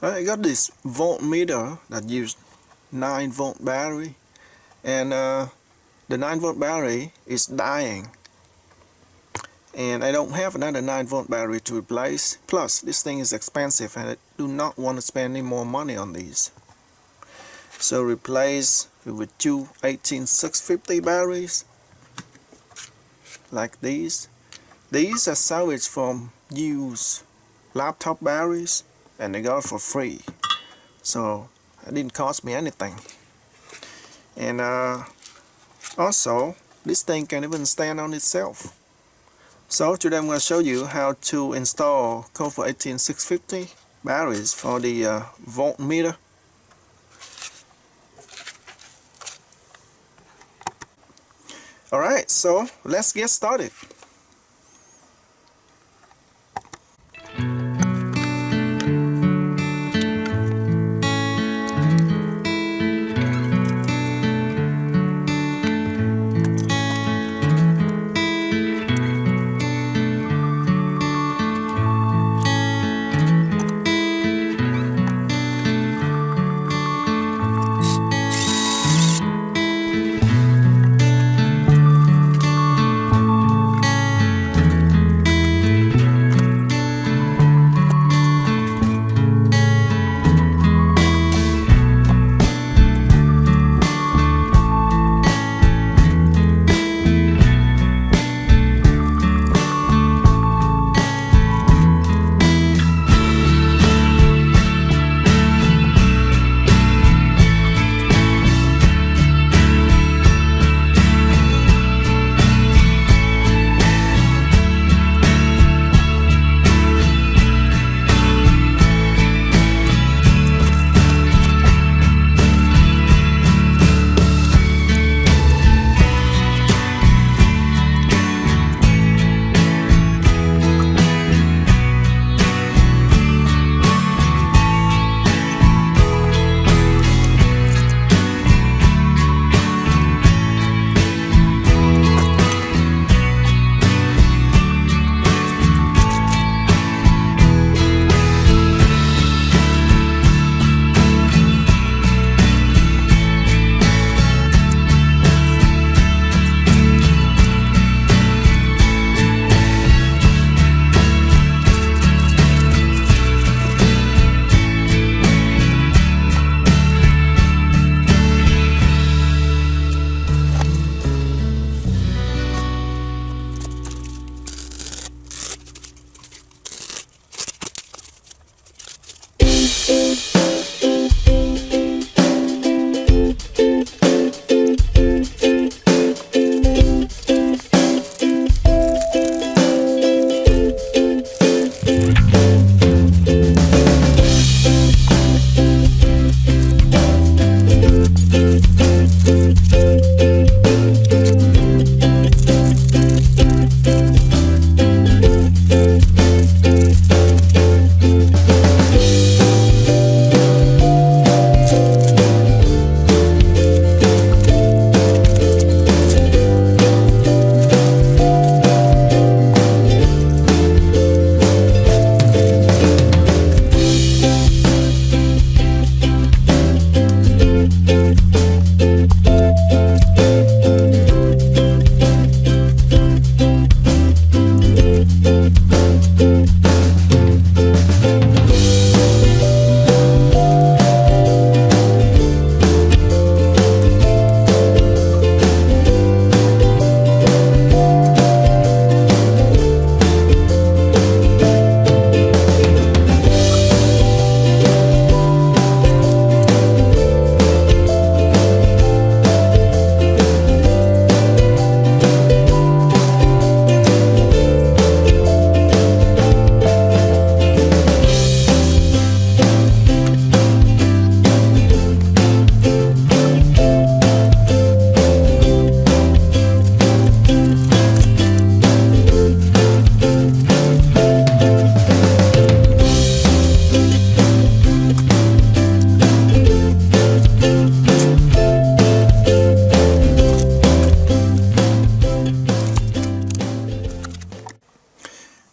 I got this voltmeter that uses 9-volt battery, and the 9-volt battery is dying, and I don't have another 9-volt battery to replace. Plus this thing is expensive and I do not want to spend any more money on these, so replace it with two 18650 batteries like these. These are salvaged from used laptop batteries and they got it for free, so it didn't cost me anything. And also this thing can even stand on itself. So today I'm going to show you how to install copper 18650 batteries for the voltmeter. Alright, so let's get started.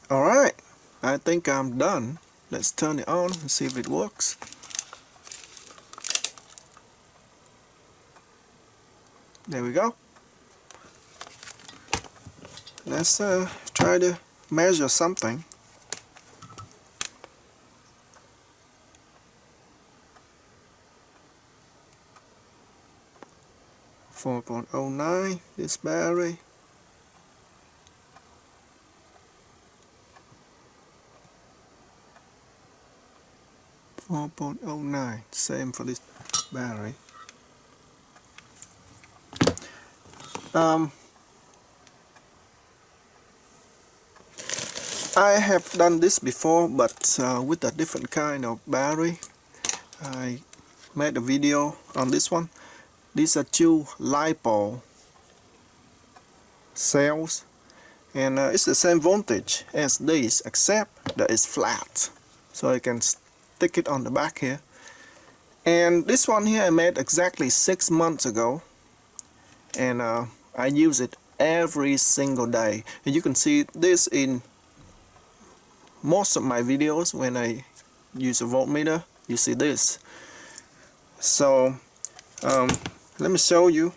Alright, I think I'm done. Let's turn it on and see if it works. There we go. Let's try to measure something. .09 this battery. .09, same for this battery. I have done this before, but with a different kind of battery. I made a video on this one. These are two Lipo cells, and it's the same voltage as these, except that it's flat, so I can stick it on the back here. And this one here I made exactly 6 months ago, and I use it every single day. And you can see this in most of my videos. When I use a voltmeter, you see this. So let me show you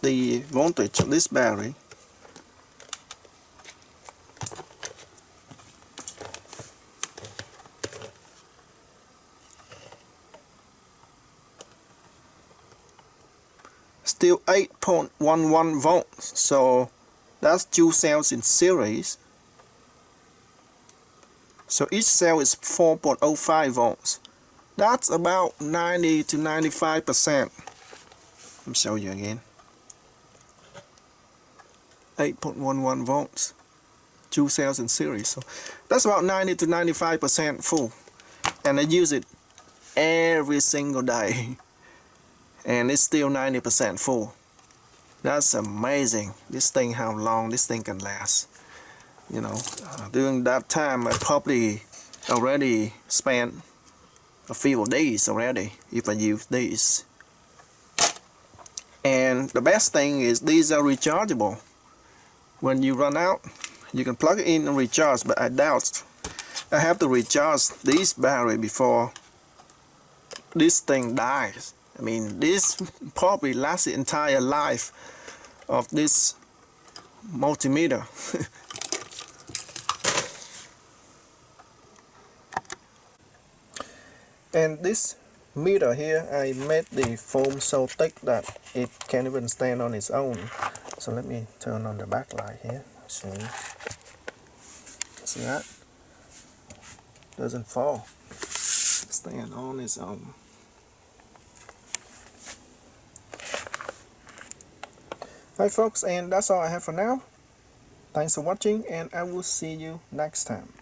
the voltage of this battery. Still 8.11 volts, so that's two cells in series. So each cell is 4.05 volts. That's about 90 to 95%. Let me show you again. 8.11 volts, two cells in series. So that's about 90 to 95% full. And I use it every single day. And it's still 90% full. That's amazing. This thing, how long this thing can last. You know, during that time I probably already spent a few days already if I use these. And the best thing is these are rechargeable. When you run out, you can plug it in and recharge, but I doubt I have to recharge this battery before this thing dies. I mean, this probably lasts the entire life of this multimeter. And this meter here, I made the foam so thick that it can't even stand on its own. So let me turn on the backlight here. See that? Doesn't fall. Stand on its own. Alright folks, and that's all I have for now. Thanks for watching, and I will see you next time.